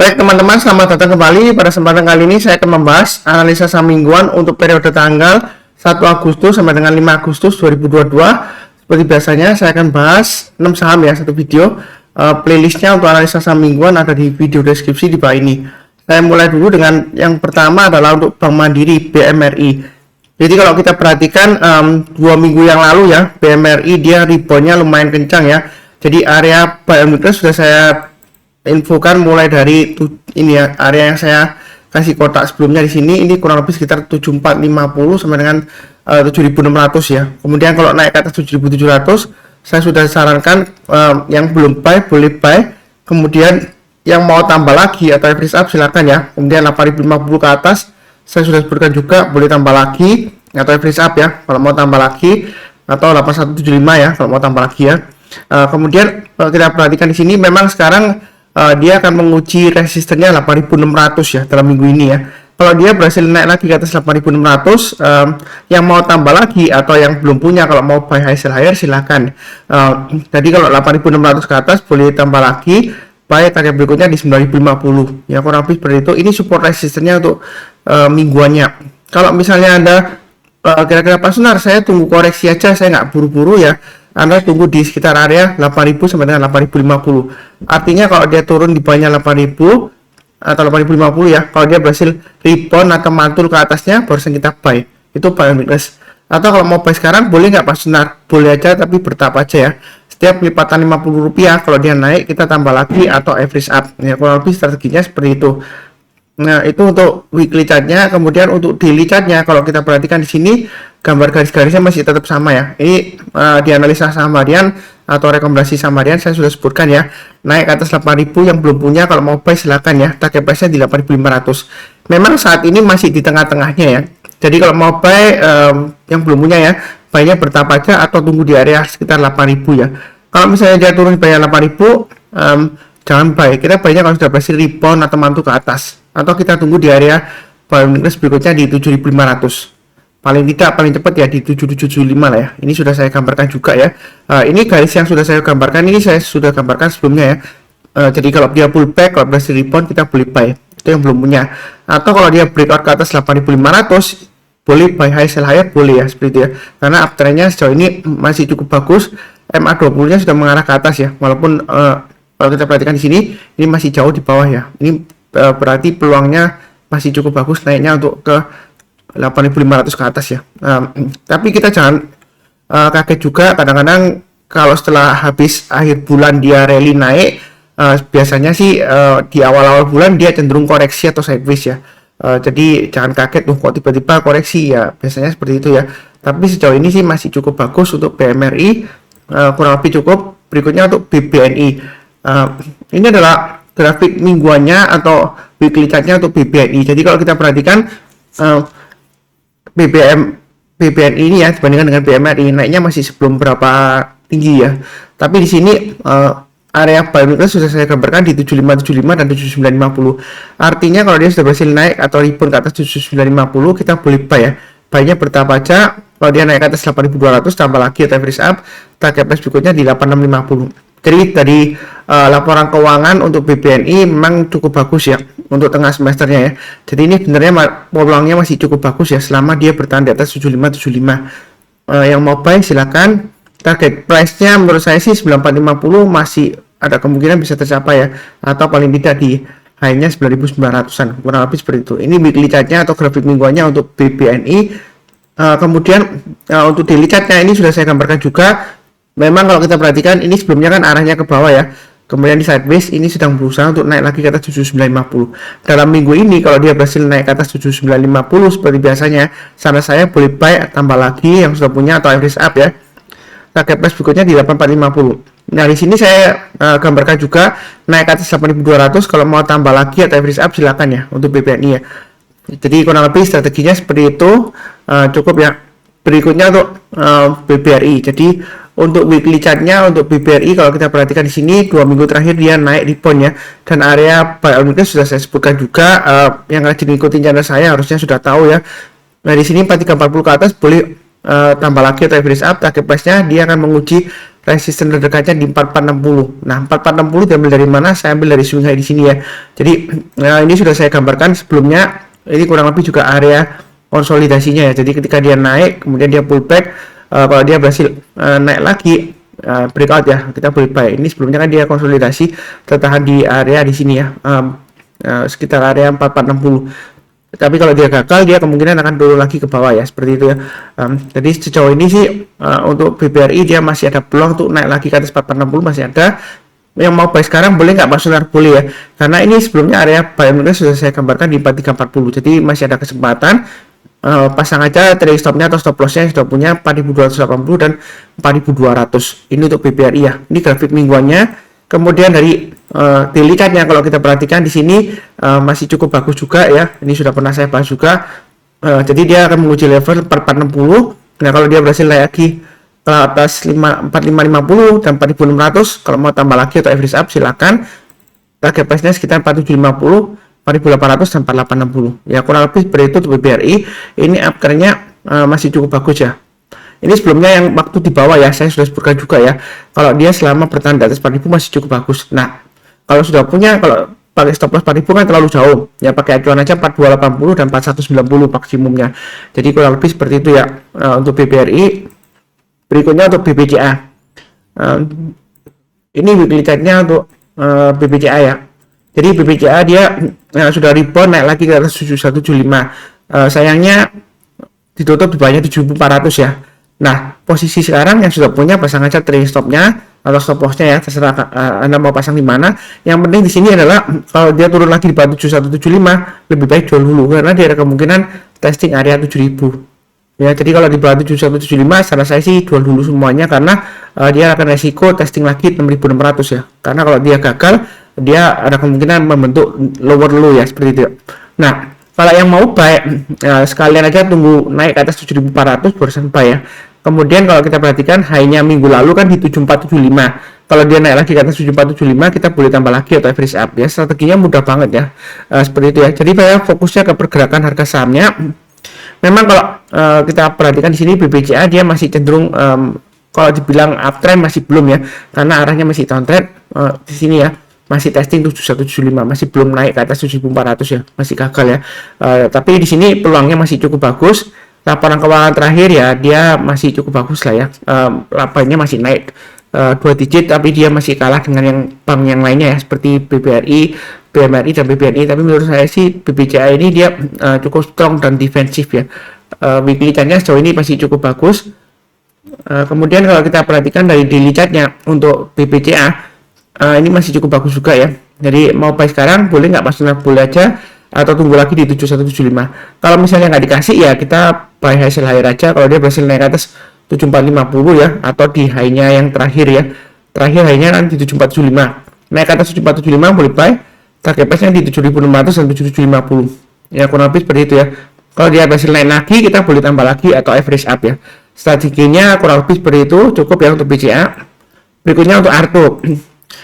Baik teman-teman, selamat datang kembali. Pada kesempatan kali ini saya akan membahas analisa saham mingguan untuk periode tanggal 1 Agustus sampai dengan 5 Agustus 2022. Seperti biasanya saya akan bahas 6 saham ya, satu video. Playlistnya untuk analisa saham mingguan ada di video deskripsi di bawah ini. Saya mulai dulu dengan yang pertama adalah untuk Bank Mandiri BMRI. Jadi kalau kita perhatikan 2 minggu yang lalu ya, BMRI dia reboundnya lumayan kencang ya. Jadi area buy and weakness sudah saya infokan mulai dari ini ya, area yang saya kasih kotak sebelumnya di sini, ini kurang lebih sekitar 7450 sampai dengan 7600 ya. Kemudian kalau naik ke atas 7700 saya sudah sarankan yang belum buy boleh buy, kemudian yang mau tambah lagi atau average up silakan ya. Kemudian 8050 ke atas saya sudah sebutkan juga boleh tambah lagi atau average up ya kalau mau tambah lagi, atau 8175 ya kalau mau tambah lagi ya. Kemudian kalau kita perhatikan di sini memang sekarang dia akan menguji resistennya 8600 ya dalam minggu ini ya. Kalau dia berhasil naik lagi ke atas 8600, yang mau tambah lagi atau yang belum punya kalau mau buy high sell higher silakan. Jadi kalau 8600 ke atas boleh tambah lagi, buy target berikutnya di 9050 ya, kurang lebih seperti itu. Ini support resistennya untuk mingguannya. Kalau misalnya Anda kira-kira Pak Sunar, saya tunggu koreksi aja, saya nggak buru-buru ya. Anda tunggu di sekitar area 8000 sampai dengan 8050. Artinya kalau dia turun di bawahnya 8000 atau 8050 ya, kalau dia berhasil rebound atau mantul ke atasnya baru kita buy. Itu buy and weakness. Atau kalau mau buy sekarang boleh nggak Pak Sunar? Boleh aja, tapi bertahap aja ya. Setiap pelipatan Rp50 kalau dia naik kita tambah lagi atau average up. Ya kurang lebih strateginya seperti itu. Nah, itu untuk weekly chartnya. Kemudian untuk daily chartnya, kalau kita perhatikan di sini gambar garis-garisnya masih tetap sama ya. Ini di analisa saham harian atau rekomendasi saham harian saya sudah sebutkan ya. Naik ke atas 8000, yang belum punya kalau mau buy silakan ya. Target price-nya di 8500. Memang saat ini masih di tengah-tengahnya ya. Jadi kalau mau buy yang belum punya ya, buy-nya bertahap aja atau tunggu di area sekitar 8000 ya. Kalau misalnya dia turun di area 8000, jangan buy. Kita buy-nya kalau sudah berhasil rebound atau mantul ke atas. Atau kita tunggu di area buy and weakness berikutnya di 7500. Paling tidak paling cepat ya di 7775 lah ya. Ini sudah saya gambarkan juga ya. Ini garis yang sudah saya gambarkan, ini saya sudah gambarkan sebelumnya ya. Jadi kalau dia pullback, kalau berhasil rebound kita boleh buy. Itu yang belum punya. Atau kalau dia breakout ke atas 8500 boleh buy high sell higher, boleh ya seperti itu ya. Karena uptrendnya sejauh ini masih cukup bagus. MA20 nya sudah mengarah ke atas ya. Walaupun kalau kita perhatikan di sini ini masih jauh di bawah ya. Ini berarti peluangnya masih cukup bagus naiknya untuk ke 8500 ke atas ya. Tapi kita jangan kaget juga, kadang-kadang kalau setelah habis akhir bulan dia rally naik, biasanya sih di awal-awal bulan dia cenderung koreksi atau sideways ya. Jadi jangan kaget tuh kok tiba-tiba koreksi ya, biasanya seperti itu ya. Tapi sejauh ini sih masih cukup bagus untuk BMRI, kurang lebih cukup. Berikutnya untuk BBNI. Ini adalah grafik mingguannya atau weekly chartnya untuk BBNI. Jadi kalau kita perhatikan BBNI ini ya dibandingkan dengan BMRI naiknya masih sebelum berapa tinggi ya. Tapi di sini area buy and weakness sudah saya gambarkan di 7575 dan 7950. Artinya kalau dia sudah berhasil naik atau rebound ke atas 7950 kita boleh buy ya. Buy-nya bertahap aja. Kalau dia naik ke atas 8200 tambah lagi atau average up, target price berikutnya di 8650. Jadi dari laporan keuangan untuk BBNI memang cukup bagus ya untuk tengah semesternya ya. Jadi ini sebenarnya peluangnya masih cukup bagus ya selama dia bertahan di atas 7575. Yang mau buy silakan. Target price-nya menurut saya sih 9450 masih ada kemungkinan bisa tercapai ya, atau paling tidak di high-nya 9900-an, kurang lebih seperti itu. Ini weekly chart-nya atau grafik mingguannya untuk BBNI. Kemudian untuk daily chart-nya ini sudah saya gambarkan juga. Memang kalau kita perhatikan ini sebelumnya kan arahnya ke bawah ya, kemudian di sideways ini sedang berusaha untuk naik lagi ke atas 7950. Dalam minggu ini kalau dia berhasil naik ke atas 7950 seperti biasanya, saran saya boleh buy tambah lagi yang sudah punya atau average up ya. Target price berikutnya di 8450. Nah di sini saya gambarkan juga naik ke atas 8200, kalau mau tambah lagi atau average up silakan ya untuk BBNI ya. Jadi kurang lebih strateginya seperti itu, cukup ya. Berikutnya untuk BBRI. Jadi untuk weekly chartnya untuk BBRI kalau kita perhatikan di sini 2 minggu terakhir dia naik rebound ya, dan area buy and weakness sudah saya sebutkan juga. Yang rajin ikutin channel saya harusnya sudah tahu ya. Nah di sini 4340 ke atas boleh tambah lagi atau average up. Target price nya dia akan menguji resisten terdekatnya di 4460. Nah, 4460 diambil dari mana? Saya ambil dari swing high di sini ya. Jadi ini sudah saya gambarkan sebelumnya. Ini kurang lebih juga area konsolidasinya ya. Jadi ketika dia naik, kemudian dia pullback, kalau dia berhasil naik lagi, breakout ya, kita boleh buy. Ini sebelumnya kan dia konsolidasi tertahan di area di sini ya, sekitar area 4460. Tapi kalau dia gagal, dia kemungkinan akan turun lagi ke bawah ya, seperti itu ya. Jadi sejauh ini sih untuk BBRI dia masih ada peluang untuk naik lagi ke atas 4460, masih ada. Yang mau buy sekarang boleh nggak, Pak Sunar? Boleh ya, karena ini sebelumnya area buy sudah saya gambarkan di 4340, jadi masih ada kesempatan. Pasang aja trailing stopnya atau stop lossnya sudah punya 4280 dan 4200. Ini untuk BBRI ya. Ini grafik mingguannya. Kemudian dari daily chart-nya kalau kita perhatikan di sini masih cukup bagus juga ya. Ini sudah pernah saya bahas juga. Jadi dia akan menguji level 4460. Nah, kalau dia berhasil naik lagi ke atas 4550 dan 4600, kalau mau tambah lagi atau average up silakan. Target price-nya sekitar 4750, 4800 dan 4860. Ya, kurang lebih seperti itu untuk BBRI. Ini uptrend-nya masih cukup bagus ya. Ini sebelumnya yang waktu di bawah ya, saya sudah sebutkan juga ya. Kalau dia selama bertahan di atas 4000 masih cukup bagus. Nah, kalau sudah punya, kalau pakai stop loss 4000 kan terlalu jauh. Ya pakai acuan aja 4280 dan 4190 maksimumnya. Jadi kurang lebih seperti itu ya untuk BBRI. Berikutnya untuk BBCA. Ini weekly chart-nya untuk BBCA ya. Jadi BBCA dia sudah rebound naik lagi ke atas 7175. Sayangnya ditutup di bawahnya 7400 ya. Nah, posisi sekarang yang sudah punya pasang aja trailing stopnya atau stop lossnya ya, terserah Anda mau pasang di mana. Yang penting di sini adalah kalau dia turun lagi di bawah 7175, lebih baik jual dulu karena dia ada kemungkinan testing area 7000. Ya, jadi kalau di bawah 7175, saran saya sih jual dulu semuanya karena dia akan resiko testing lagi 6600 ya. Karena kalau dia gagal, dia ada kemungkinan membentuk lower low ya, seperti itu. Nah, kalau yang mau buy, sekalian aja tunggu naik ke atas 7400 barusan buy ya. Kemudian kalau kita perhatikan high-nya minggu lalu kan di 7475. Kalau dia naik lagi ke atas 7475, kita boleh tambah lagi atau average up ya. Strateginya mudah banget ya. Seperti itu ya. Jadi saya fokusnya ke pergerakan harga sahamnya. Memang kalau kita perhatikan di sini BBCA dia masih cenderung kalau dibilang uptrend masih belum ya. Karena arahnya masih downtrend di sini ya. Masih testing 7175, masih belum naik ke atas 7400 ya, masih gagal ya. Tapi di sini peluangnya masih cukup bagus. Laporan keuangan terakhir ya, dia masih cukup bagus lah ya. Laporannya masih naik 2 digit, tapi dia masih kalah dengan yang bank yang lainnya ya, seperti BBRI, BMRI dan BBNI. Tapi menurut saya sih BBCA ini dia cukup strong dan defensif ya. Weekly chart-nya sejauh ini masih cukup bagus. Kemudian kalau kita perhatikan dari daily chart-nya untuk BBCA, ini masih cukup bagus juga ya. Jadi mau buy sekarang boleh nggak, Mas? Boleh aja, atau tunggu lagi di 7175. Kalau misalnya nggak dikasih ya kita buy hasil higher aja kalau dia berhasil naik ke atas 7450 ya, atau di high-nya yang terakhir ya. Terakhir high-nya nanti 7475. Naik ke atas 7475 boleh buy. Target price-nya di 7600 dan 7750. Ya kurang lebih seperti itu ya. Kalau dia berhasil naik lagi kita boleh tambah lagi atau average up ya. Strateginya kurang lebih seperti itu, cukup ya untuk BCA. Berikutnya untuk Arto.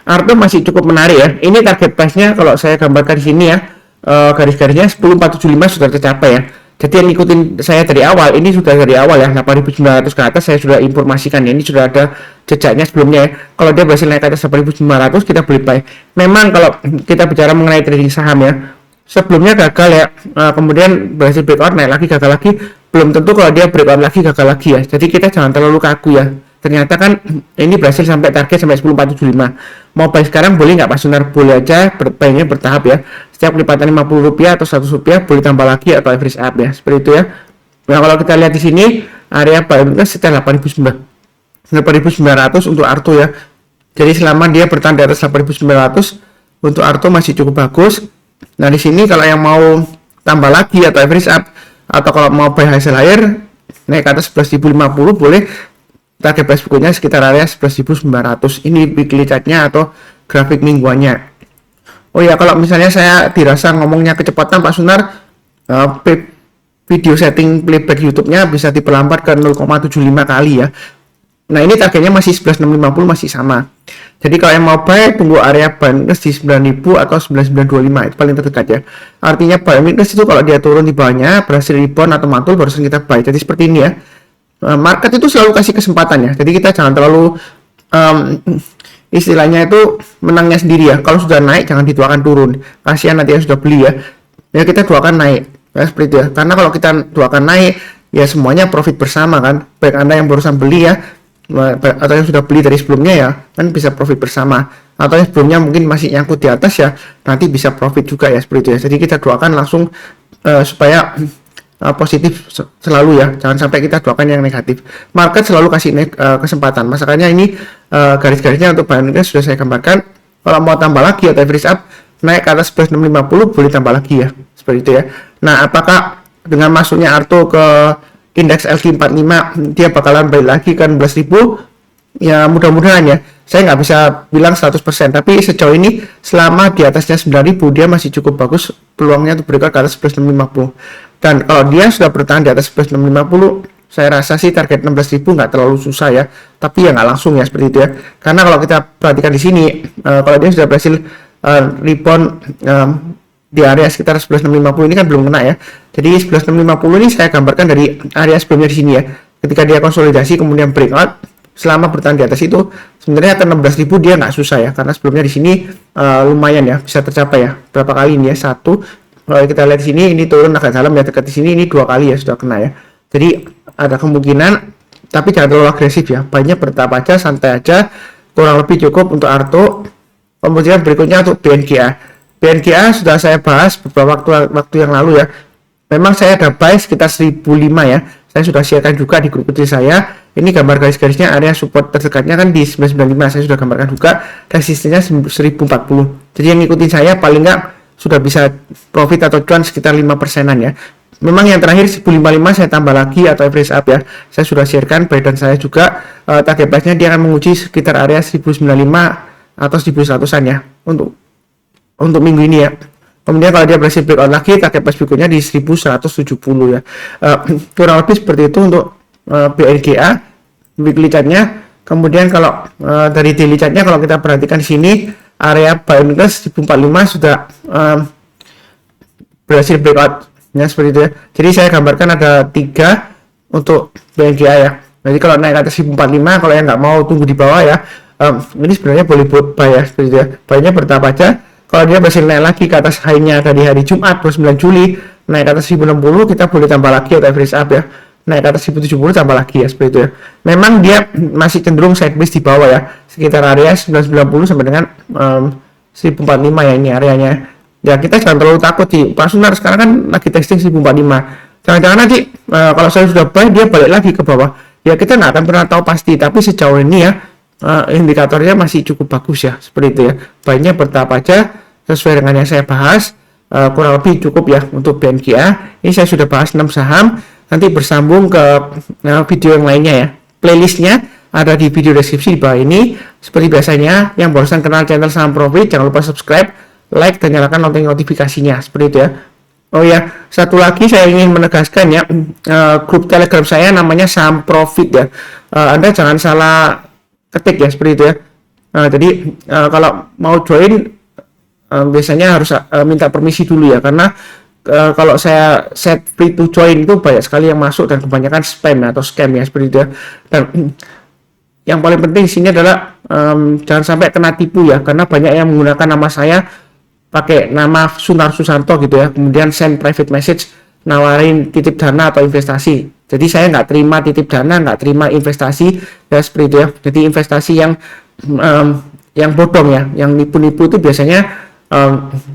Arto masih cukup menarik ya. Ini target price-nya kalau saya gambarkan di sini ya. Garis-garisnya 10475 sudah tercapai ya. Jadi yang ikutin saya dari awal, ini sudah dari awal ya, 8900 ke atas saya sudah informasikan ya. Ini sudah ada jejaknya sebelumnya ya. Kalau dia berhasil naik ke atas 8900 kita beli buy. Memang kalau kita bicara mengenai trading saham ya, sebelumnya gagal ya, kemudian berhasil breakout naik lagi, gagal lagi, belum tentu kalau dia breakout lagi gagal lagi ya. Jadi kita jangan terlalu kaku ya. Ternyata kan ini berhasil sampai target sampai 10475. Mau buy sekarang boleh nggak, Pak Sunar? Boleh aja, buy-nya bertahap ya. Setiap kelipatan Rp50 atau Rp100 boleh tambah lagi atau average up ya, seperti itu ya. Nah kalau kita lihat di sini area buy sekitar 8.900 untuk Arto ya. Jadi selama dia bertahan di atas 8.900 untuk Arto masih cukup bagus. Nah di sini kalau yang mau tambah lagi atau average up, atau kalau mau buy hasil higher naik ke atas 11.050 boleh. Target price berikutnya sekitar area 11.900. Ini weekly chart-nya atau grafik mingguannya. Oh ya, kalau misalnya saya dirasa ngomongnya kecepatan, Pak Sunar, video setting playback YouTube-nya bisa diperlambat ke 0,75 kali ya. Nah ini targetnya masih 11.650, masih sama. Jadi kalau yang mau buy, tunggu area buy weakness di 9.000 atau 9.925, itu paling terdekat ya. Artinya buy weakness itu kalau dia turun di bawahnya, berhasil rebound atau mantul, barusan kita buy. Jadi seperti ini ya. Market itu selalu kasih kesempatan ya, jadi kita jangan terlalu em, istilahnya itu menangnya sendiri ya. Kalau sudah naik jangan dituakan turun, kasihan nanti yang sudah beli ya. Ya kita tuakan naik ya, seperti itu ya. Karena kalau kita tuakan naik ya semuanya profit bersama kan, baik Anda yang barusan beli ya atau yang sudah beli dari sebelumnya ya, kan bisa profit bersama, atau yang sebelumnya mungkin masih nyangkut di atas ya, nanti bisa profit juga ya, seperti itu ya. Jadi kita doakan langsung supaya positif selalu ya, jangan sampai kita doakan yang negatif. Market selalu kasih kesempatan, makanya ini garis-garisnya untuk bahan ini sudah saya gambarkan. Kalau mau tambah lagi atau average up naik ke atas 11.650 boleh tambah lagi ya, seperti itu ya. Nah, apakah dengan masuknya Arto ke indeks LQ45 dia bakalan balik lagi ke 16.000? Ya mudah-mudahan ya. Saya nggak bisa bilang 100%, tapi sejauh ini selama di atasnya 9.000 dia masih cukup bagus peluangnya untuk bergerak ke atas 11.650. Dan kalau dia sudah bertahan di atas 11.650, saya rasa sih target 16.000 nggak terlalu susah ya, tapi ya nggak langsung ya, seperti itu ya. Karena kalau kita perhatikan di sini, kalau dia sudah berhasil rebound di area sekitar 11.650 ini kan belum kena ya. Jadi 11.650 ini saya gambarkan dari area sebelumnya di sini ya. Ketika dia konsolidasi kemudian breakout, selama bertahan di atas itu sebenarnya ke 16.000 dia nggak susah ya, karena sebelumnya di sini lumayan ya bisa tercapai ya. Berapa kali ini ya? Satu. Kalau kita lihat di sini ini turun agak dalam ya, dekat di sini ini 2 kali ya sudah kena ya. Jadi ada kemungkinan, tapi jangan terlalu agresif ya. Banyak bertahap aja, santai aja. Kurang lebih cukup untuk Arto. Kemudian berikutnya untuk BNGA. BNGA sudah saya bahas beberapa waktu yang lalu ya. Memang saya ada buy sekitar 1.005 ya. Saya sudah sharekan juga di grup kecil saya. Ini gambar garis-garisnya, area support terdekatnya kan di 995. Saya sudah gambarkan juga. Resistennya 1040. Jadi yang ngikutin saya paling nggak sudah bisa profit atau cuan sekitar 5%-an ya. Memang yang terakhir 1055 saya tambah lagi atau average up ya. Saya sudah sharekan buy dan saya juga target price-nya dia akan menguji sekitar area 1095 atau 1100-an ya untuk minggu ini ya. Kemudian kalau dia berhasil breakout lagi, target price berikutnya di 1170 ya. Kurang lebih seperti itu untuk BNGA weekly chart-nya. Kemudian kalau dari daily chart-nya, kalau kita perhatikan di sini area buy plus 1045 sudah berhasil breakout ya, seperti itu ya. Jadi saya gambarkan ada 3 untuk BNGA ya. Jadi kalau naik ke atas 1045, kalau yang nggak mau tunggu di bawah ya, ini sebenarnya boleh buy ya, seperti itu ya. Buy-nya bertahap aja. Kalau dia berhasil naik lagi ke atas high-nya dari hari Jumat 29 Juli, naik ke atas 1060, kita boleh tambah lagi atau average up ya. Naik ke atas 1070 tambah lagi ya, seperti itu ya. Memang dia masih cenderung sideways di bawah ya, sekitar area 990 sampai dengan 1045 ya, ini areanya. Ya kita jangan terlalu takut sih. Pak Sunar sekarang kan lagi testing 1045. Jangan-jangan nanti kalau saya sudah buy dia balik lagi ke bawah. Ya kita nggak akan pernah tahu pasti, tapi sejauh ini ya indikatornya masih cukup bagus ya, seperti itu ya. Buy-nya bertahap aja sesuai dengan yang saya bahas. Kurang lebih cukup ya untuk BNGA. Ini saya sudah bahas 6 saham. Nanti bersambung ke video yang lainnya ya. Playlistnya ada di video deskripsi di bawah ini. Seperti biasanya, yang barusan kenal channel Saham Profit, jangan lupa subscribe, like, dan nyalakan lonceng notifikasinya, seperti itu ya. Oh ya, satu lagi saya ingin menegaskan ya, grup Telegram saya namanya Saham Profit ya. Anda jangan salah ketik ya, seperti itu ya. Jadi kalau mau join biasanya harus minta permisi dulu ya, karena kalau saya set free to join itu banyak sekali yang masuk dan kebanyakan spam ya, atau scam ya, seperti itu ya. Dan yang paling penting di sini adalah jangan sampai kena tipu ya, karena banyak yang menggunakan nama saya pakai nama Sunar Susanto gitu ya, kemudian send private message nawarin titip dana atau investasi. Jadi saya nggak terima titip dana, nggak terima investasi ya, seperti itu ya. Jadi investasi yang bodong ya, yang nipu-nipu itu biasanya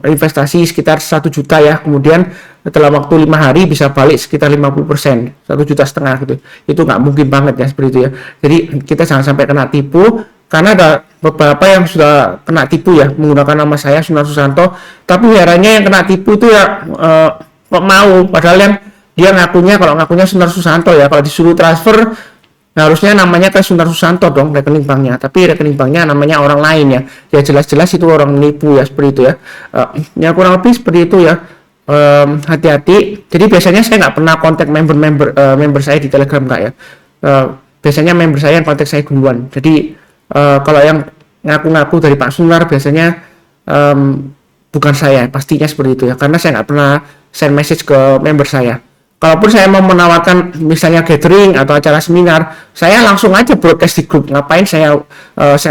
investasi sekitar 1 juta ya, kemudian dalam waktu 5 hari bisa balik sekitar 50%, 1,5 juta gitu. Itu nggak mungkin banget ya, seperti itu ya. Jadi kita jangan sampai kena tipu, karena ada beberapa yang sudah kena tipu ya menggunakan nama saya Sunar Susanto, tapi herannya yang kena tipu itu ya kok mau, padahal yang dia ngakunya, kalau ngakunya Sunar Susanto ya, kalau disuruh transfer harusnya namanya kayak Sunar Susanto dong rekening banknya, tapi rekening banknya namanya orang lain ya. Ya jelas-jelas itu orang nipu ya, seperti itu ya. Ya kurang lebih seperti itu ya. Hati-hati. Jadi biasanya saya nggak pernah kontak member saya di Telegram nggak ya. Biasanya member saya yang kontak saya duluan. Jadi kalau yang ngaku-ngaku dari Pak Sunar biasanya bukan saya, pastinya seperti itu ya. Karena saya nggak pernah send message ke member saya. kalaupun saya mau menawarkan misalnya gathering atau acara seminar, saya langsung aja broadcast di grup. Ngapain saya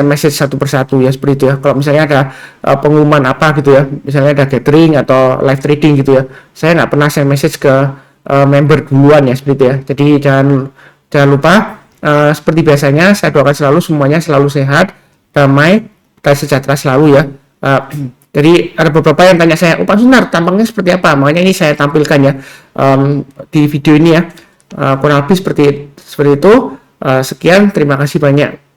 message satu persatu ya, seperti itu ya. Kalau misalnya ada pengumuman apa gitu ya, misalnya ada gathering atau live trading gitu ya, saya nggak pernah saya message ke member duluan ya, seperti itu ya. Jadi jangan lupa, seperti biasanya saya doakan selalu semuanya selalu sehat, damai, dan sejahtera selalu ya. Jadi ada beberapa yang tanya saya, Pak Sunar tampangnya seperti apa? Makanya ini saya tampilkan ya di video ini ya. Kurang lebih seperti itu. Sekian, terima kasih banyak.